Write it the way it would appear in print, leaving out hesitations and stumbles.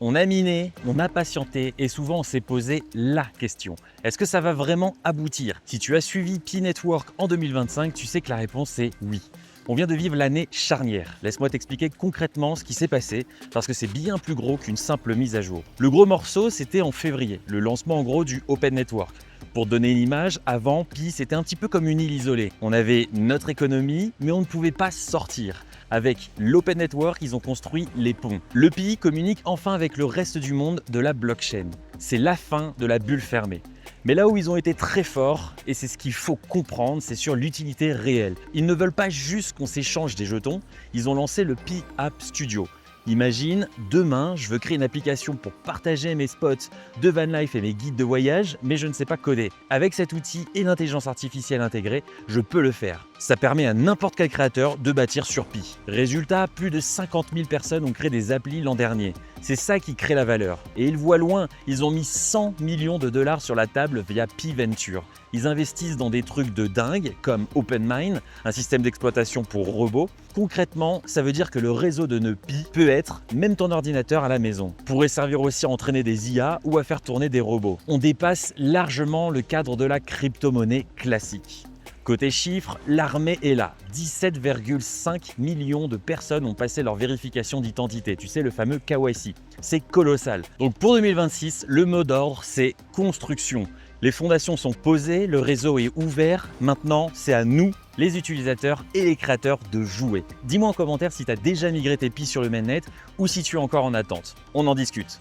On a miné, on a patienté et souvent on s'est posé la question. Est-ce que ça va vraiment aboutir? Si tu as suivi Pi Network en 2025, tu sais que la réponse est oui. On vient de vivre l'année charnière. Laisse-moi t'expliquer concrètement ce qui s'est passé parce que c'est bien plus gros qu'une simple mise à jour. Le gros morceau, c'était en février, le lancement en gros du Open Network. Pour te donner une image, avant, Pi, c'était un petit peu comme une île isolée. On avait notre économie, mais on ne pouvait pas sortir. Avec l'Open Network, ils ont construit les ponts. Le Pi communique enfin avec le reste du monde de la blockchain. C'est la fin de la bulle fermée. Mais là où ils ont été très forts, et c'est ce qu'il faut comprendre, c'est sur l'utilité réelle. Ils ne veulent pas juste qu'on s'échange des jetons, ils ont lancé le Pi App Studio. Imagine, demain, je veux créer une application pour partager mes spots de van life et mes guides de voyage, mais je ne sais pas coder. Avec cet outil et l'intelligence artificielle intégrée, je peux le faire. Ça permet à n'importe quel créateur de bâtir sur Pi. Résultat, plus de 50 000 personnes ont créé des applis l'an dernier. C'est ça qui crée la valeur. Et ils voient loin, ils ont mis 100 millions de dollars sur la table via Pi Venture. Ils investissent dans des trucs de dingue comme OpenMine, un système d'exploitation pour robots. Concrètement, ça veut dire que le réseau de nœuds Pi peut être même ton ordinateur à la maison. Pourrait servir aussi à entraîner des IA ou à faire tourner des robots. On dépasse largement le cadre de la crypto-monnaie classique. Côté chiffres, l'armée est là. 17,5 millions de personnes ont passé leur vérification d'identité, tu sais, le fameux KYC. C'est colossal. Donc pour 2026, le mot d'ordre, c'est construction. Les fondations sont posées, le réseau est ouvert. Maintenant, c'est à nous, les utilisateurs et les créateurs, de jouer. Dis-moi en commentaire si tu as déjà migré tes Pi sur le mainnet ou si tu es encore en attente. On en discute.